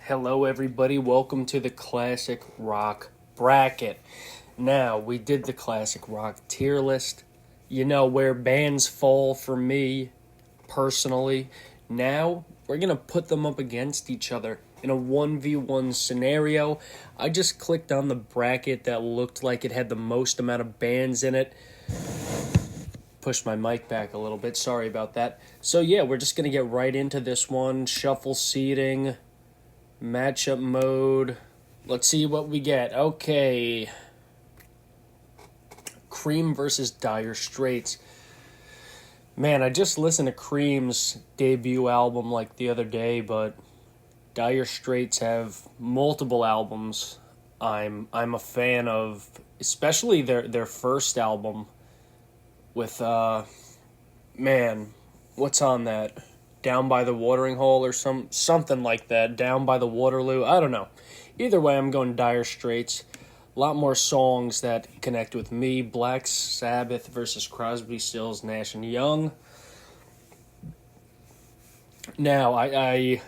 Hello, everybody. Welcome to the Classic Rock Bracket. Now, we did the Classic Rock tier list. You know, where bands fall for me, personally. Now, we're going to put them up against each other in a 1v1 scenario. I just clicked on the bracket that looked like it had the most amount of bands in it. Pushed my mic back a little bit. Sorry about that. So, yeah, we're just going to get right into this one. Shuffle seating. Matchup mode. Let's see what we get. Okay. Cream versus Dire Straits. Man, I just listened to Cream's debut album like the other day, but Dire Straits have multiple albums I'm a fan of, especially their first album with man, what's on that? Down by the Watering Hole or something like that. Down by the Waterloo. I don't know. Either way, I'm going Dire Straits. A lot more songs that connect with me. Black Sabbath versus Crosby, Stills, Nash and Young. Now, I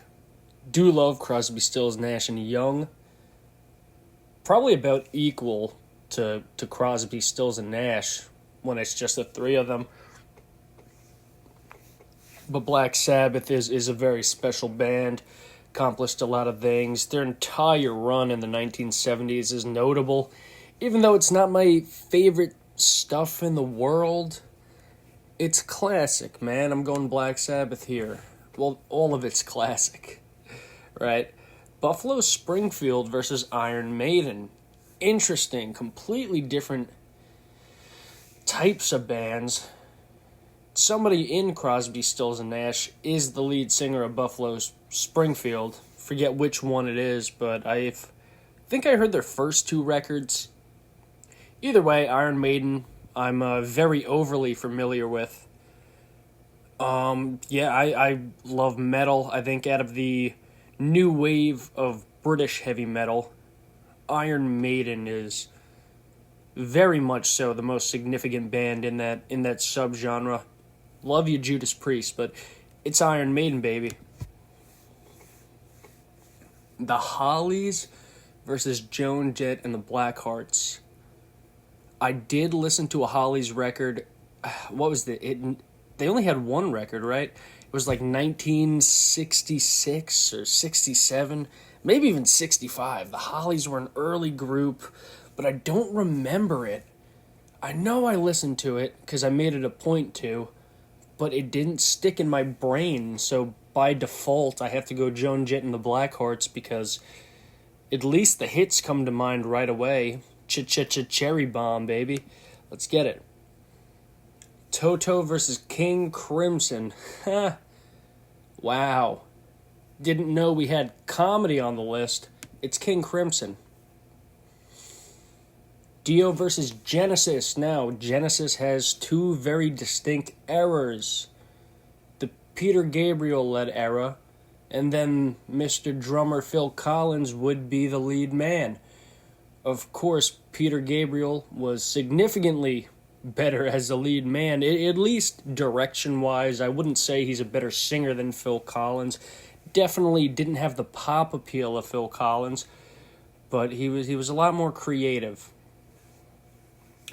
do love Crosby, Stills, Nash and Young. Probably about equal to Crosby, Stills, and Nash when it's just the three of them. But Black Sabbath is a very special band, accomplished a lot of things. Their entire run in the 1970s is notable. Even though it's not my favorite stuff in the world, it's classic, man. I'm going Black Sabbath here. Well, all of it's classic, right? Buffalo Springfield versus Iron Maiden. Interesting, completely different types of bands. Somebody in Crosby, Stills, and Nash is the lead singer of Buffalo Springfield. Forget which one it is, but I think I heard their first two records. Either way, Iron Maiden, I'm very overly familiar with. I love metal. I think out of the new wave of British heavy metal, Iron Maiden is very much so the most significant band in that subgenre. Love you, Judas Priest, but it's Iron Maiden, baby. The Hollies versus Joan Jett and the Blackhearts. I did listen to a Hollies record. What was they only had one record, right? It was like 1966 or 67, maybe even 65. The Hollies were an early group, but I don't remember it. I know I listened to it because I made it a point to, but it didn't stick in my brain, so by default I have to go Joan Jett and the Blackhearts because at least the hits come to mind right away. Cherry Bomb, baby. Let's get it. Toto versus King Crimson. Wow. Didn't know we had comedy on the list. It's King Crimson. Dio versus Genesis. Now, Genesis has two very distinct eras. The Peter Gabriel-led era, and then Mr. Drummer Phil Collins would be the lead man. Of course, Peter Gabriel was significantly better as the lead man, at least direction-wise. I wouldn't say he's a better singer than Phil Collins. Definitely didn't have the pop appeal of Phil Collins, but he was a lot more creative.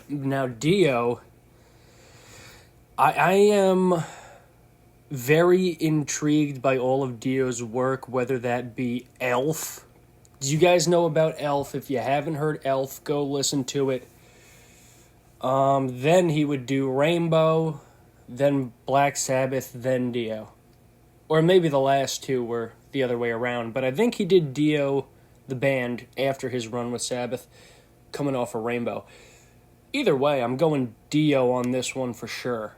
Now, Dio, I am very intrigued by all of Dio's work, whether that be Elf. Do you guys know about Elf? If you haven't heard Elf, go listen to it. Then he would do Rainbow, then Black Sabbath, then Dio. Or maybe the last two were the other way around, but I think he did Dio, the band, after his run with Sabbath, coming off of Rainbow. Either way, I'm going Dio on this one for sure.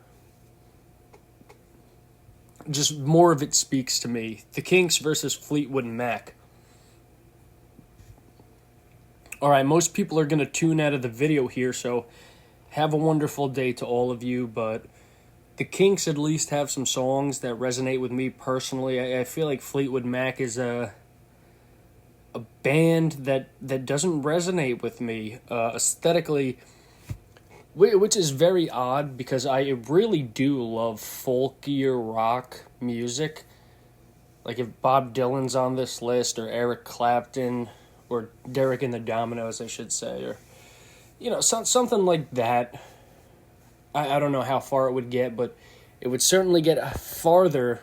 Just more of it speaks to me. The Kinks versus Fleetwood Mac. Alright, most people are going to tune out of the video here, so have a wonderful day to all of you, but the Kinks at least have some songs that resonate with me personally. I feel like Fleetwood Mac is a band that doesn't resonate with me aesthetically, which is very odd because I really do love folkier rock music. Like if Bob Dylan's on this list, or Eric Clapton, or Derek and the Dominoes, I should say, or something like that. I don't know how far it would get, but it would certainly get farther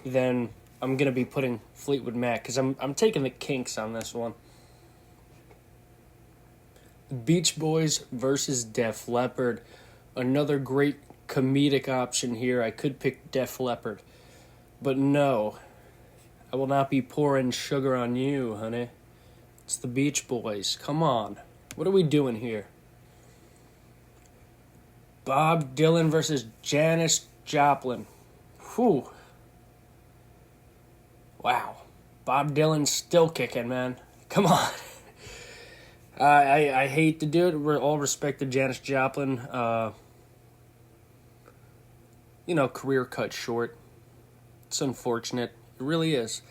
than I'm gonna be putting Fleetwood Mac, because I'm taking the Kinks on this one. Beach Boys versus Def Leppard, another great comedic option here. I could pick Def Leppard, but no, I will not be pouring sugar on you, honey. It's the Beach Boys. Come on. What are we doing here? Bob Dylan versus Janis Joplin. Whew. Wow. Bob Dylan's still kicking, man. Come on. I hate to do it. With all respect to Janis Joplin. Career cut short. It's unfortunate. It really is.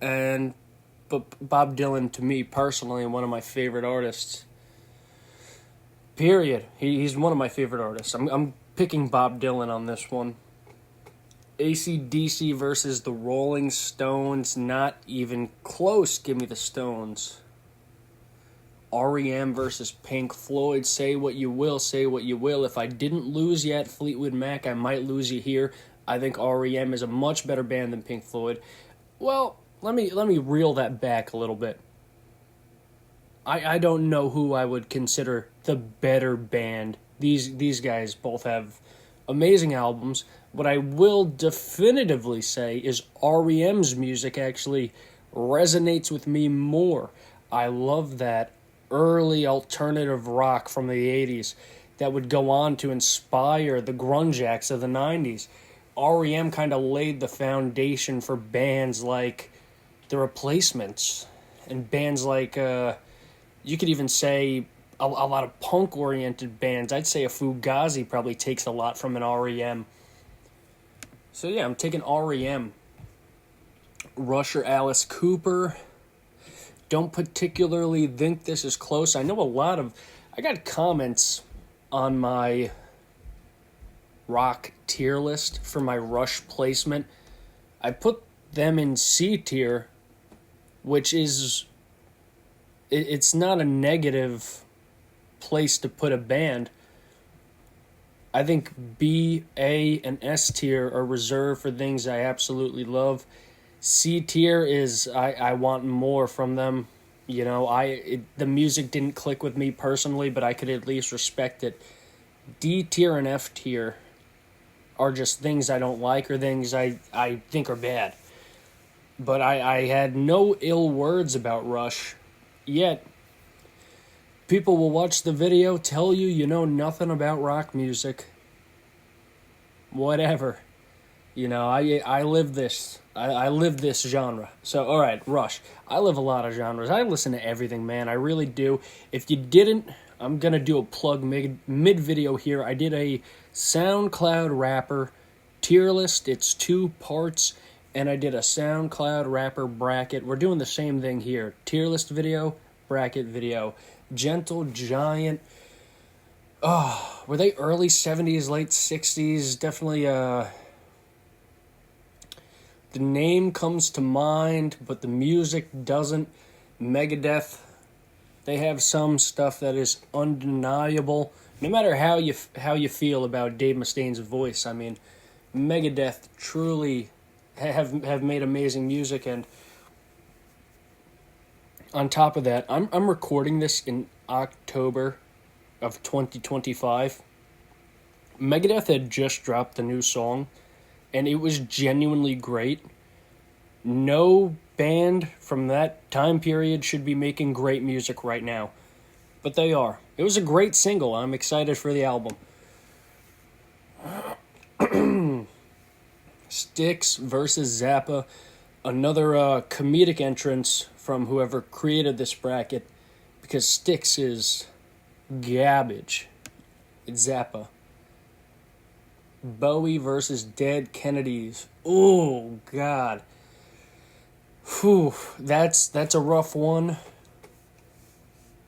But Bob Dylan, to me personally, one of my favorite artists. Period. He's one of my favorite artists. I'm picking Bob Dylan on this one. AC/DC versus the Rolling Stones. Not even close. Give me the Stones. REM versus Pink Floyd. Say what you will, say what you will. If I didn't lose yet Fleetwood Mac, I might lose you here. I think REM is a much better band than Pink Floyd. Well, let me reel that back a little bit. I don't know who I would consider the better band. These guys both have amazing albums. What I will definitively say is REM's music actually resonates with me more. I love that early alternative rock from the 80s that would go on to inspire the grunge acts of the 90s. REM kind of laid the foundation for bands like The Replacements and bands like, you could even say a lot of punk-oriented bands. I'd say a Fugazi probably takes a lot from an REM. So yeah, I'm taking REM. Rush or Alice Cooper. Don't particularly think this is close. I got comments on my rock tier list for my Rush placement. I put them in C tier, which is, it's not a negative place to put a band. I think B, A, and S tier are reserved for things I absolutely love. C tier is I want more from them. The music didn't click with me personally, but I could at least respect it. D tier and F tier are just things I don't like or things I think are bad. But I had no ill words about Rush, yet people will watch the video, tell you know nothing about rock music. Whatever. I live this. I live this genre. So, alright, Rush. I live a lot of genres. I listen to everything, man. I really do. If you didn't, I'm going to do a plug mid-video here. I did a SoundCloud rapper tier list. It's 2 parts. And I did a SoundCloud rapper bracket. We're doing the same thing here. Tier list video, bracket video. Gentle Giant. Oh, were they early 70s, late 60s? Definitely, the name comes to mind, but the music doesn't. Megadeth, they have some stuff that is undeniable. No matter how you feel about Dave Mustaine's voice, I mean, Megadeth truly have made amazing music, and on top of that, I'm recording this in October of 2025. Megadeth had just dropped a new song, and it was genuinely great. No band from that time period should be making great music right now, but they are. It was a great single. I'm excited for the album. Styx versus Zappa, another comedic entrance from whoever created this bracket, because Styx is garbage. It's Zappa. Bowie versus Dead Kennedys. Oh, God. Whew, that's a rough one.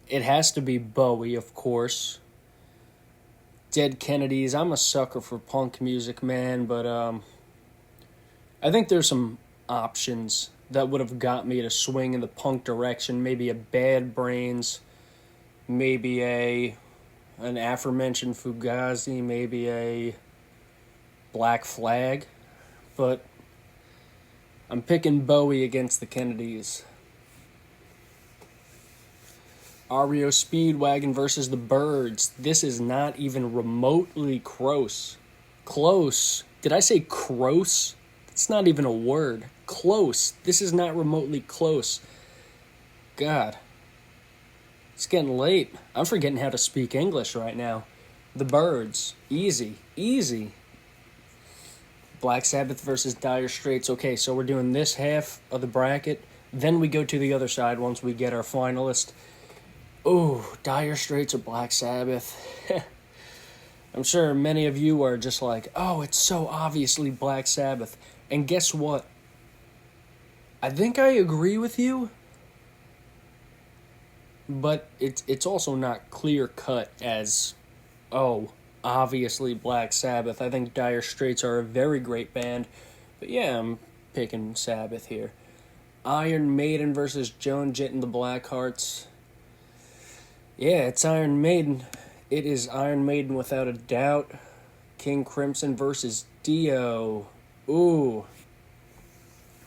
It has to be Bowie, of course. Dead Kennedys. I'm a sucker for punk music, man, but I think there's some options that would have got me to swing in the punk direction. Maybe a Bad Brains, maybe an aforementioned Fugazi, maybe a Black Flag, but I'm picking Bowie against the Kennedys. REO Speedwagon versus the Byrds. This is not even remotely close. Close. Did I say close? It's not even a word. Close. This is not remotely close. God. It's getting late. I'm forgetting how to speak English right now. The Byrds. Easy. Easy. Black Sabbath versus Dire Straits. Okay, so we're doing this half of the bracket. Then we go to the other side once we get our finalist. Oh, Dire Straits or Black Sabbath. I'm sure many of you are just like, oh, it's so obviously Black Sabbath. And guess what? I think I agree with you. But it's also not clear cut as, oh, obviously Black Sabbath. I think Dire Straits are a very great band. But yeah, I'm picking Sabbath here. Iron Maiden versus Joan Jett and the Blackhearts. Yeah, it's Iron Maiden. It is Iron Maiden without a doubt. King Crimson versus Dio. Ooh.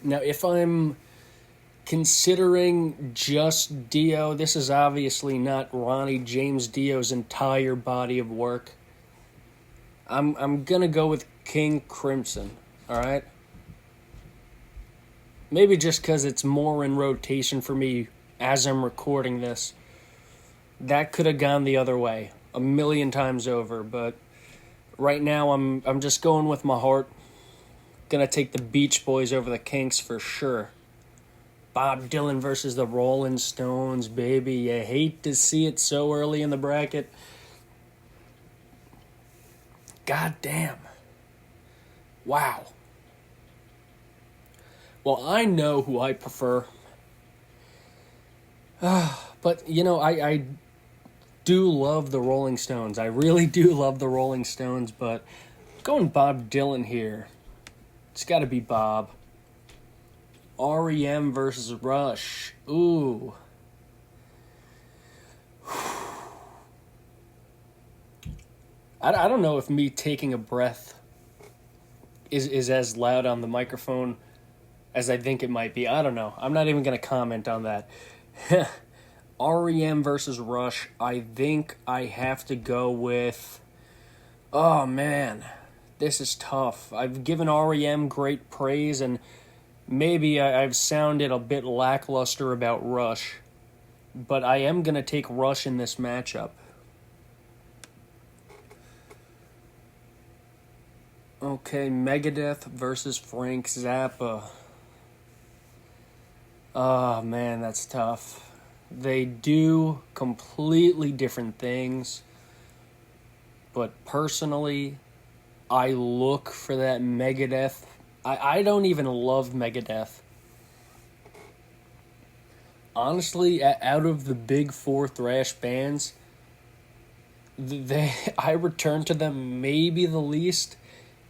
Now, if I'm considering just Dio, this is obviously not Ronnie James Dio's entire body of work. I'm gonna go with King Crimson, alright? Maybe just because it's more in rotation for me as I'm recording this. That could have gone the other way a million times over, but right now I'm just going with my heart. Gonna take the Beach Boys over the Kinks for sure. Bob Dylan versus the Rolling Stones, baby. You hate to see it so early in the bracket. God damn. Wow. Well, I know who I prefer. But, you know, I do love the Rolling Stones. I really do love the Rolling Stones, but I'm going Bob Dylan here. It's got to be Bob. REM versus Rush. Ooh. I don't know if me taking a breath is as loud on the microphone as I think it might be. I don't know. I'm not even going to comment on that. REM versus Rush. I think I have to go with... Oh, man. This is tough. I've given REM great praise, and maybe I've sounded a bit lackluster about Rush. But I am going to take Rush in this matchup. Okay, Megadeth versus Frank Zappa. Oh, man, that's tough. They do completely different things. But personally, I look for that Megadeth. I don't even love Megadeth. Honestly, out of the big four thrash bands, I return to them maybe the least.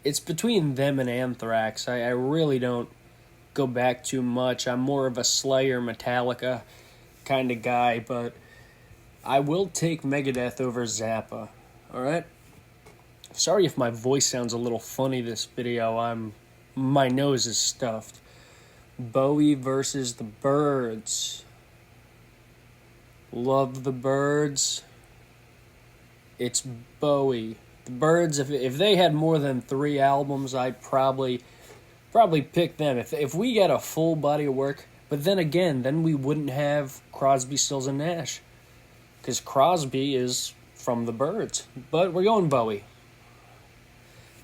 It's between them and Anthrax. I really don't go back too much. I'm more of a Slayer, Metallica kind of guy, but I will take Megadeth over Zappa. Alright? Sorry if my voice sounds a little funny this video. My nose is stuffed. Bowie versus the Byrds. Love the Byrds. It's Bowie. The Byrds, if they had more than 3 albums, I'd probably pick them. If we got a full body of work, but then again, then we wouldn't have Crosby, Stills, and Nash. Because Crosby is from the Byrds. But we're going Bowie.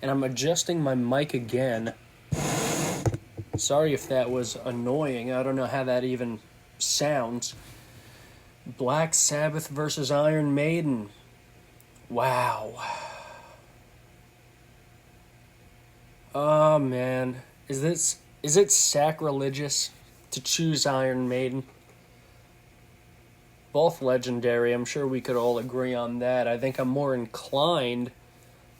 And I'm adjusting my mic again. Sorry if that was annoying. I don't know how that even sounds. Black Sabbath versus Iron Maiden. Wow. Oh, man. Is it sacrilegious to choose Iron Maiden? Both legendary. I'm sure we could all agree on that. I think I'm more inclined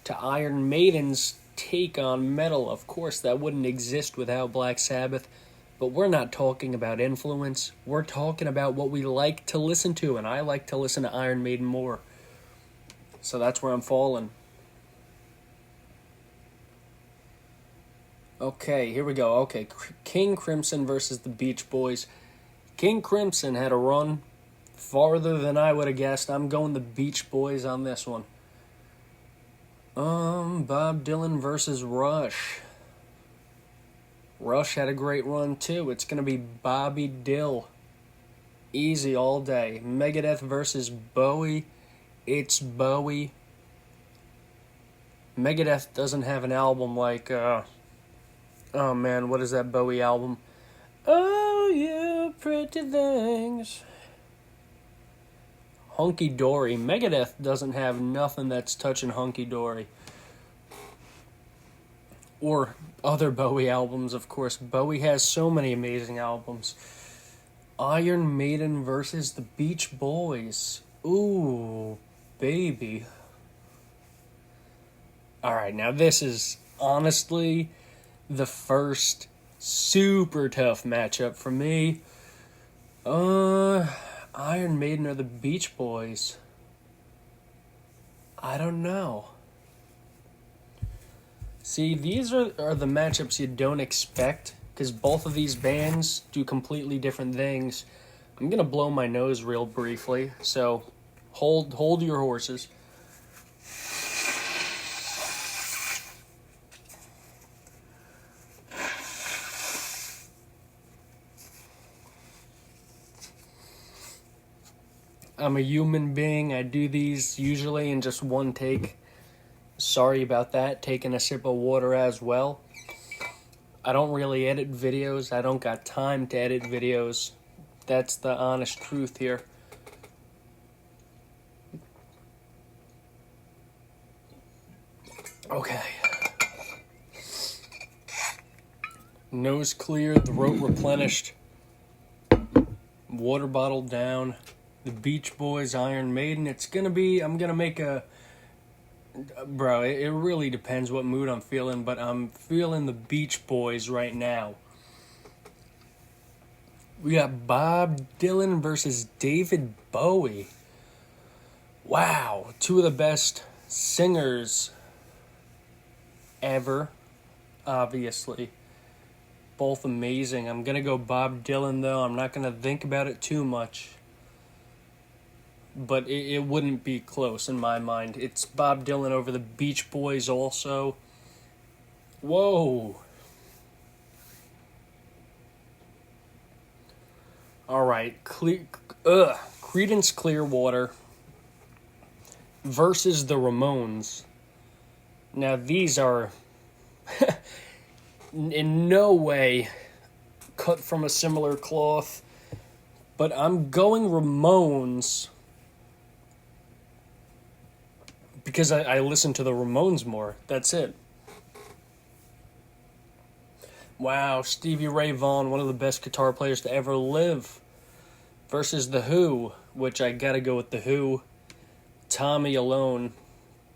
to Iron Maiden's take on metal. Of course, that wouldn't exist without Black Sabbath, but we're not talking about influence. We're talking about what we like to listen to, and I like to listen to Iron Maiden more. So that's where I'm falling. Okay, here we go. Okay, King Crimson versus the Beach Boys. King Crimson had a run farther than I would have guessed. I'm going the Beach Boys on this one. Bob Dylan versus Rush. Rush had a great run too. It's going to be Bobby Dill. Easy all day. Megadeth versus Bowie. It's Bowie. Megadeth doesn't have an album like, oh man, what is that Bowie album? Oh, you pretty things. Hunky Dory. Megadeth doesn't have nothing that's touching Hunky Dory. Or other Bowie albums, of course. Bowie has so many amazing albums. Iron Maiden versus the Beach Boys. Ooh, baby. Alright, now this is honestly the first super tough matchup for me. Iron Maiden or the Beach Boys? I don't know. See, these are the matchups you don't expect, because both of these bands do completely different things. I'm going to blow my nose real briefly, so hold your horses. I'm a human being. I do these usually in just one take. Sorry about that. Taking a sip of water as well. I don't really edit videos. I don't got time to edit videos. That's the honest truth here. Okay. Nose clear, throat replenished. Water bottle down. The Beach Boys, Iron Maiden. It's gonna be, I'm gonna make a, bro, it really depends what mood I'm feeling, but I'm feeling the Beach Boys right now. We got Bob Dylan versus David Bowie. Wow, two of the best singers ever, obviously. Both amazing. I'm gonna go Bob Dylan though. I'm not gonna think about it too much. But it wouldn't be close in my mind. It's Bob Dylan over the Beach Boys also. Whoa. Alright, Creedence Clearwater versus the Ramones. Now these are in no way cut from a similar cloth, but I'm going Ramones because I listen to the Ramones more. That's it. Wow, Stevie Ray Vaughan, one of the best guitar players to ever live, versus The Who, which I gotta go with The Who. Tommy alone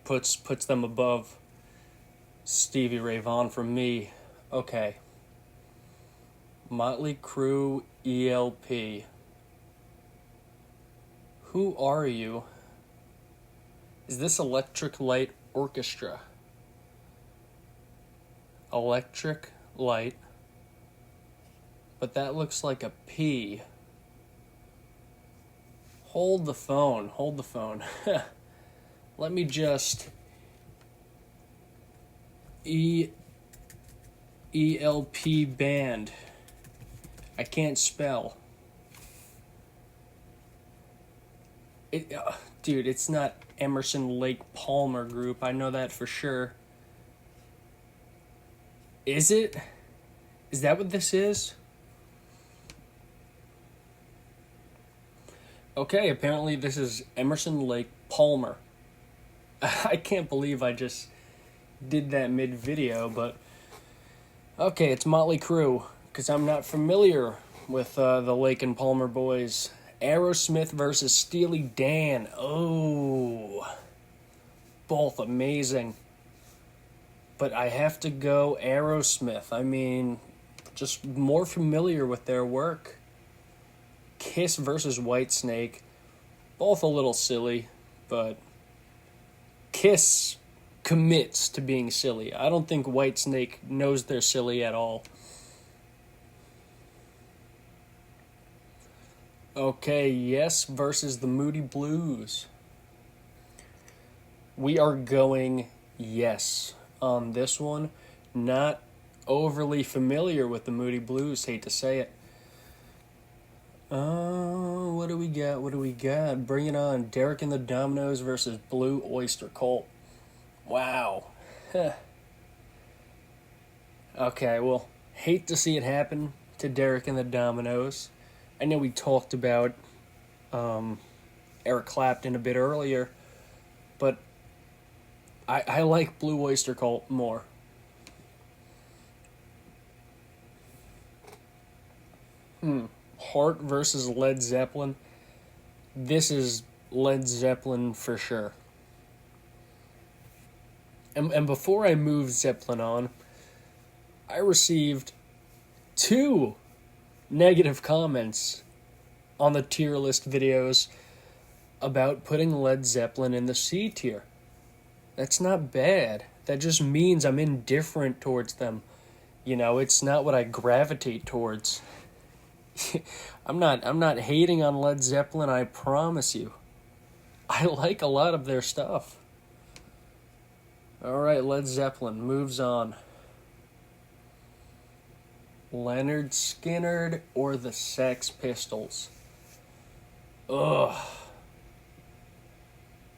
puts them above Stevie Ray Vaughan for me. Okay. Motley Crue, ELP. Who are you? Is this Electric Light Orchestra? Electric Light. But that looks like a P. Hold the phone. Let me just... ELP band. I can't spell. Dude, it's not Emerson Lake Palmer Group. I know that for sure. Is it? Is that what this is? Okay, apparently this is Emerson Lake Palmer. I can't believe I just did that mid-video, but... Okay, it's Motley Crue, because I'm not familiar with the Lake and Palmer boys. Aerosmith versus Steely Dan. Oh, both amazing. but I have to go Aerosmith. I mean, just more familiar with their work. Kiss versus Whitesnake, both a little silly, but Kiss commits to being silly. I don't think Whitesnake knows they're silly at all. Okay, Yes versus the Moody Blues. We are going Yes on this one. Not overly familiar with the Moody Blues, hate to say it. What do we got? What do we got? Bring it on. Derek and the Dominoes versus Blue Oyster Cult. Wow. Okay, well, hate to see it happen to Derek and the Dominoes. I know we talked about Eric Clapton a bit earlier, but I like Blue Oyster Cult more. Heart versus Led Zeppelin. This is Led Zeppelin for sure. And before I moved Zeppelin on, I received 2 negative comments on the tier list videos about putting Led Zeppelin in the C tier. That's not bad. That just means I'm indifferent towards them. You know, it's not what I gravitate towards. I'm not hating on Led Zeppelin, I promise you. I like a lot of their stuff. Alright, Led Zeppelin moves on. Leonard Skinner or the Sex Pistols? Ugh.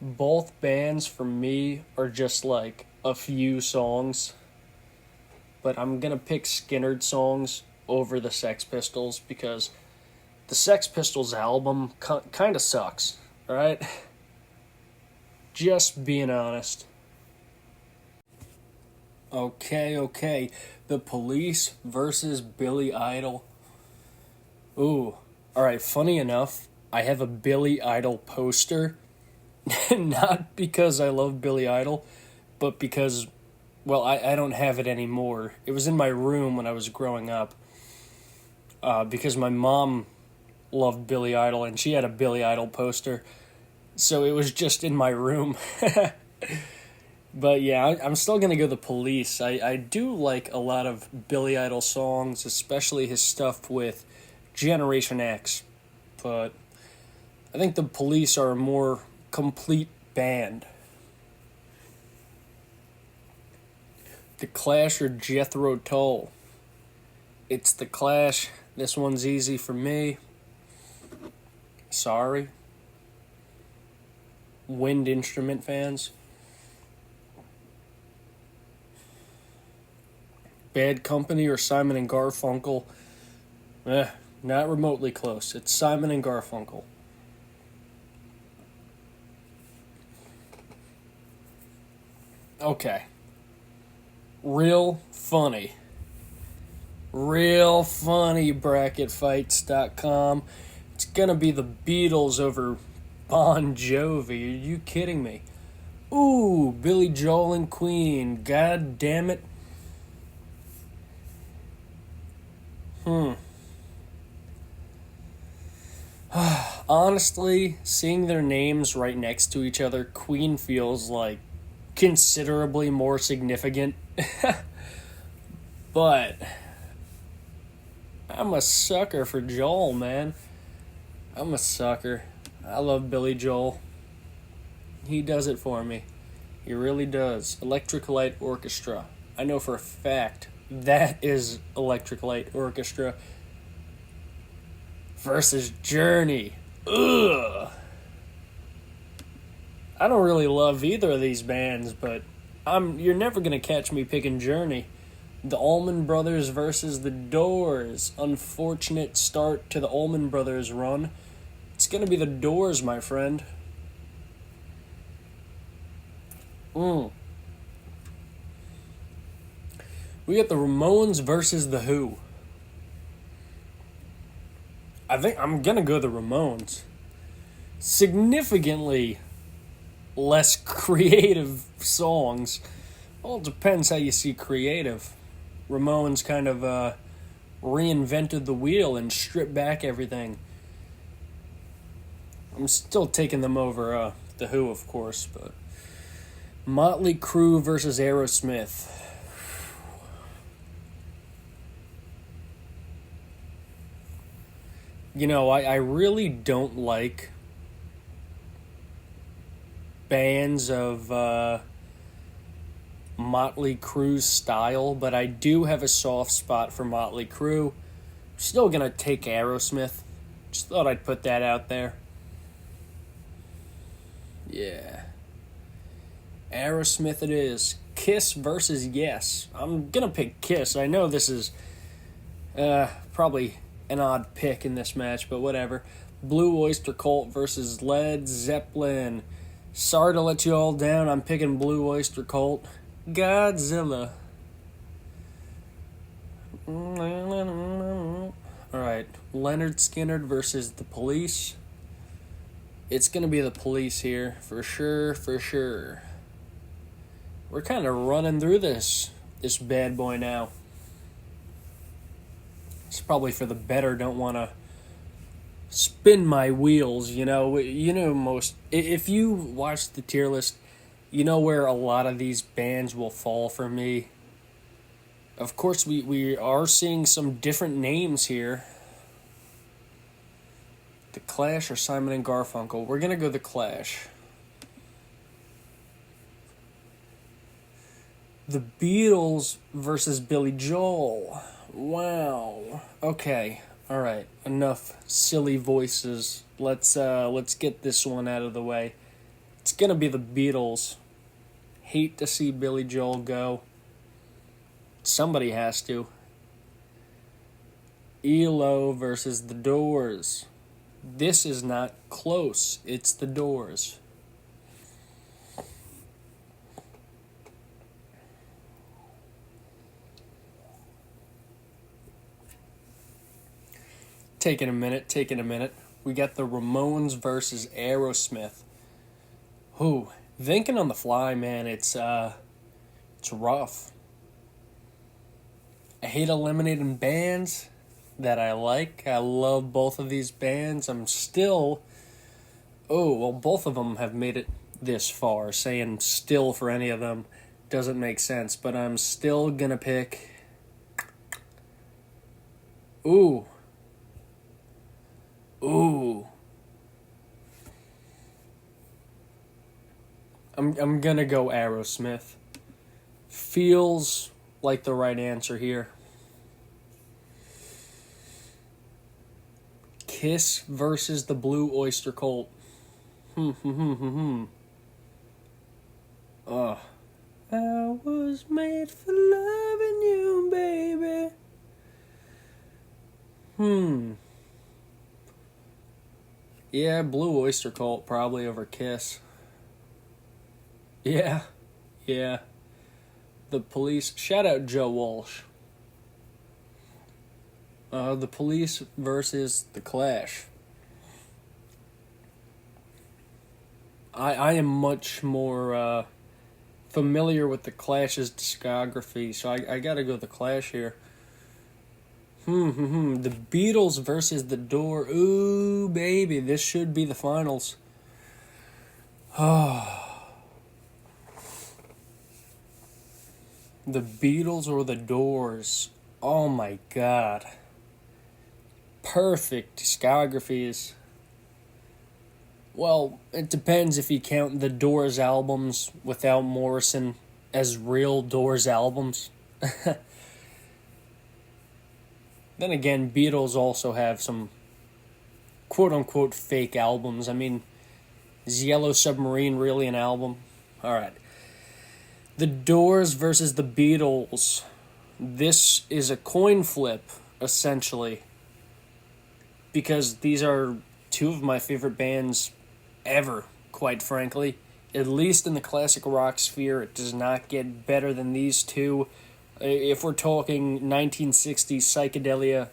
Both bands for me are just like a few songs. But I'm gonna pick Skinner songs over the Sex Pistols because the Sex Pistols album kind of sucks, alright? Just being honest. Okay. The Police versus Billy Idol. Ooh, alright, funny enough, I have a Billy Idol poster. Not because I love Billy Idol, but because, well, I don't have it anymore. It was in my room when I was growing up. Because my mom loved Billy Idol, and she had a Billy Idol poster. So it was just in my room. But yeah, I'm still going to go The Police. I do like a lot of Billy Idol songs, especially his stuff with Generation X. But I think The Police are a more complete band. The Clash or Jethro Tull? It's The Clash. This one's easy for me. Sorry. Wind instrument fans. Bad Company or Simon and Garfunkel? Not remotely close. It's Simon and Garfunkel. Okay. Real funny, bracketfights.com. It's gonna be the Beatles over Bon Jovi. Are you kidding me? Ooh, Billy Joel and Queen. God damn it. Honestly, seeing their names right next to each other, Queen feels like considerably more significant. But I'm a sucker for Joel, man. I'm a sucker. I love Billy Joel. He does it for me. He really does. Electric Light Orchestra. I know for a fact that is Electric Light Orchestra versus Journey. Ugh. I don't really love either of these bands, but you're never going to catch me picking Journey. The Allman Brothers versus the Doors. Unfortunate start to the Allman Brothers run. It's going to be the Doors, my friend. We got the Ramones versus the Who. I think I'm going to go the Ramones. Significantly less creative songs, Well, it depends how you see creative. Ramones kind of reinvented the wheel and stripped back everything. I'm still taking them over The Who, of course, but Motley Crue versus Aerosmith. You know, I really don't like bands of Motley Crue's style, but I do have a soft spot for Motley Crue. Still gonna take Aerosmith. Just thought I'd put that out there. Yeah. Aerosmith it is. Kiss versus Yes. I'm gonna pick Kiss. I know this is probably an odd pick in this match, but whatever. Blue Oyster Cult versus Led Zeppelin. Sorry to let you all down. I'm picking Blue Oyster Cult. Godzilla. Alright. Leonard Skinner versus The Police. It's gonna be The Police here. For sure, for sure. We're kind of running through this bad boy now. It's probably for the better. Don't want to spin my wheels, you know. Most if you watch the tier list, you know where a lot of these bands will fall for me. Of course, we are seeing some different names here. The Clash or Simon and Garfunkel. We're gonna go The Clash. The Beatles versus Billy Joel. Wow. Okay. All right. Enough silly voices. Let's get this one out of the way. It's gonna be the Beatles. Hate to see Billy Joel go. Somebody has to. ELO versus The Doors. This is not close. It's The Doors. Taking a minute. We got the Ramones versus Aerosmith. Who? Thinking on the fly, man, it's rough. I hate eliminating bands that I like. I love both of these bands. Both of them have made it this far. Saying still for any of them doesn't make sense, but I'm still gonna pick. Ooh. I'm gonna go Aerosmith. Feels like the right answer here. Kiss versus the Blue Oyster Cult. I was made for loving you, baby. Yeah, Blue Oyster Cult probably over Kiss. Yeah. The Police. Shout out Joe Walsh. The Police versus The Clash. I am much more familiar with The Clash's discography, so I gotta go The Clash here. The Beatles versus The Doors. Ooh, baby, this should be the finals. The Beatles or The Doors. Oh my god. Perfect discographies. Well, it depends if you count the Doors albums without Morrison as real Doors albums. Then again, Beatles also have some quote-unquote fake albums. I mean, is Yellow Submarine really an album? Alright. The Doors versus the Beatles. This is a coin flip, essentially. Because these are two of my favorite bands ever, quite frankly. At least in the classic rock sphere, it does not get better than these two. If we're talking 1960s psychedelia,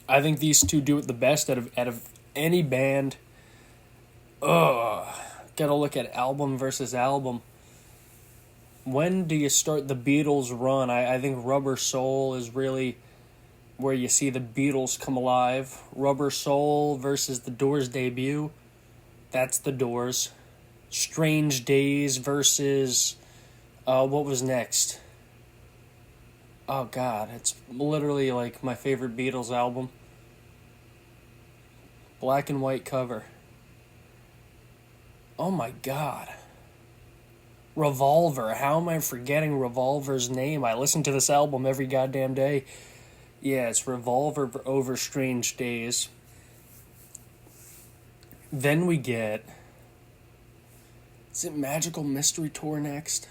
I think these two do it the best out of any band. Gotta look at album versus album. When do you start the Beatles run? I think Rubber Soul is really where you see the Beatles come alive. Rubber Soul versus the Doors debut. That's the Doors. Strange Days versus what was next? Oh god, it's literally like my favorite Beatles album. Black and white cover. Oh my god. Revolver. How am I forgetting Revolver's name? I listen to this album every goddamn day. Yeah, it's Revolver over Strange Days. Then we get... Is it Magical Mystery Tour next?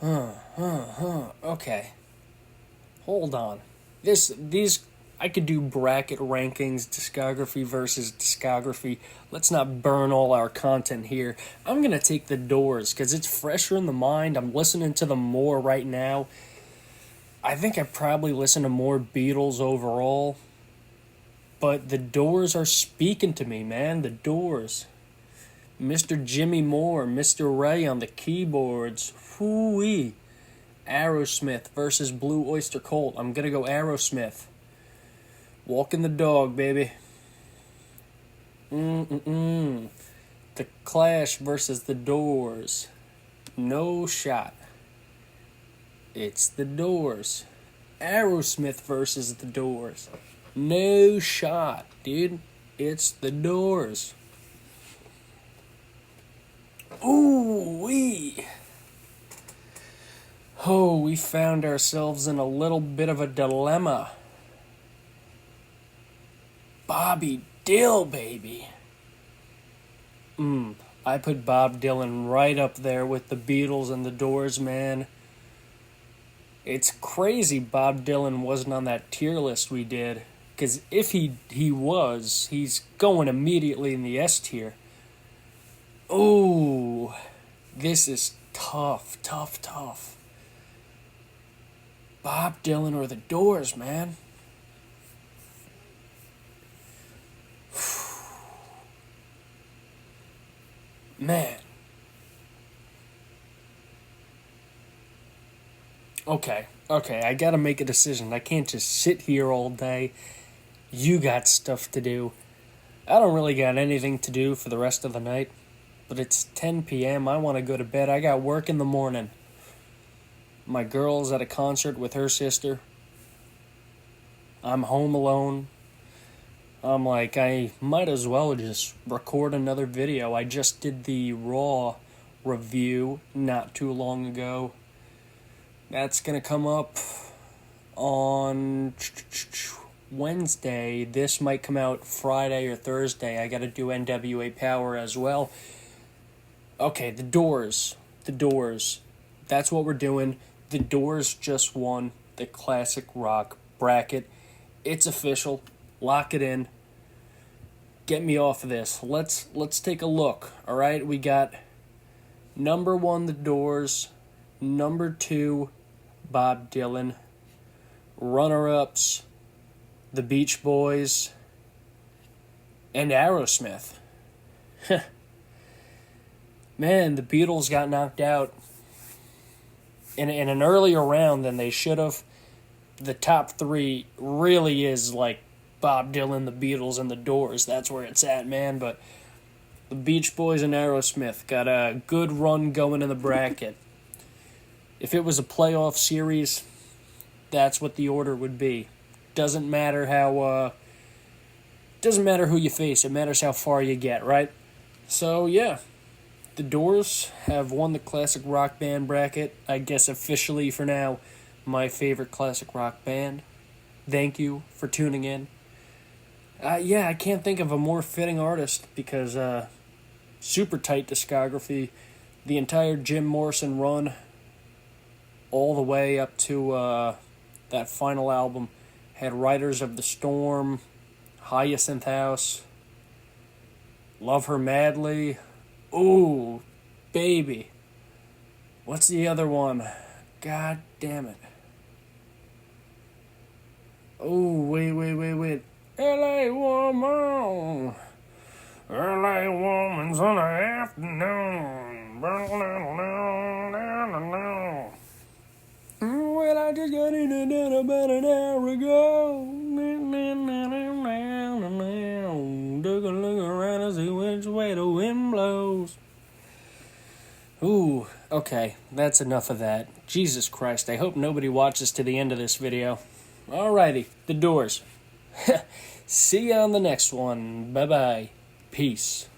Okay. Hold on. These... I could do bracket rankings, discography versus discography. Let's not burn all our content here. I'm going to take the Doors because it's fresher in the mind. I'm listening to them more right now. I think I probably listen to more Beatles overall. But the Doors are speaking to me, man. The Doors. Mr. Jimmy Moore, Mr. Ray on the keyboards. Hoo-wee. Aerosmith versus Blue Oyster Cult. I'm going to go Aerosmith. Walking the dog, baby. The Clash versus the Doors. No shot. It's the Doors. Aerosmith versus the Doors. No shot, dude. It's the Doors. Ooh-wee. Oh, we found ourselves in a little bit of a dilemma. Bobby Dill, baby. I put Bob Dylan right up there with the Beatles and the Doors, man. It's crazy Bob Dylan wasn't on that tier list we did. Because if he was, he's going immediately in the S tier. Ooh, this is tough. Bob Dylan or the Doors, man. Man. Okay, I gotta make a decision. I can't just sit here all day. You got stuff to do. I don't really got anything to do for the rest of the night. But it's 10 p.m. I want to go to bed. I got work in the morning. My girl's at a concert with her sister. I'm home alone. I'm like, I might as well just record another video. I just did the Raw review not too long ago. That's going to come up on Wednesday. This might come out Friday or Thursday. I got to do NWA Power as well. Okay, the Doors. That's what we're doing. The Doors just won the classic rock bracket. It's official. Lock it in. Get me off of this. Let's take a look. All right, we got number 1 the Doors, number 2 Bob Dylan, runner-ups the Beach Boys, and Aerosmith. Man, the Beatles got knocked out in an earlier round than they should have. The top 3 really is like Bob Dylan, the Beatles, and the Doors. That's where it's at, man. But the Beach Boys and Aerosmith got a good run going in the bracket. If it was a playoff series, that's what the order would be. Doesn't matter how. Doesn't matter who you face. It matters how far you get, right? So yeah, the Doors have won the classic rock band bracket. I guess officially for now, my favorite classic rock band. Thank you for tuning in. Yeah, I can't think of a more fitting artist because super tight discography. The entire Jim Morrison run, all the way up to that final album, had Riders of the Storm, Hyacinth House, Love Her Madly. Ooh, baby. What's the other one? God damn it. Oh, wait. L.A. woman. L.A. woman's on the afternoon. about an hour ago. Took a look around and see which way the wind blows. Ooh, okay, that's enough of that. Jesus Christ, I hope nobody watches to the end of this video. Alrighty, The Doors. See ya on the next one. Bye-bye. Peace.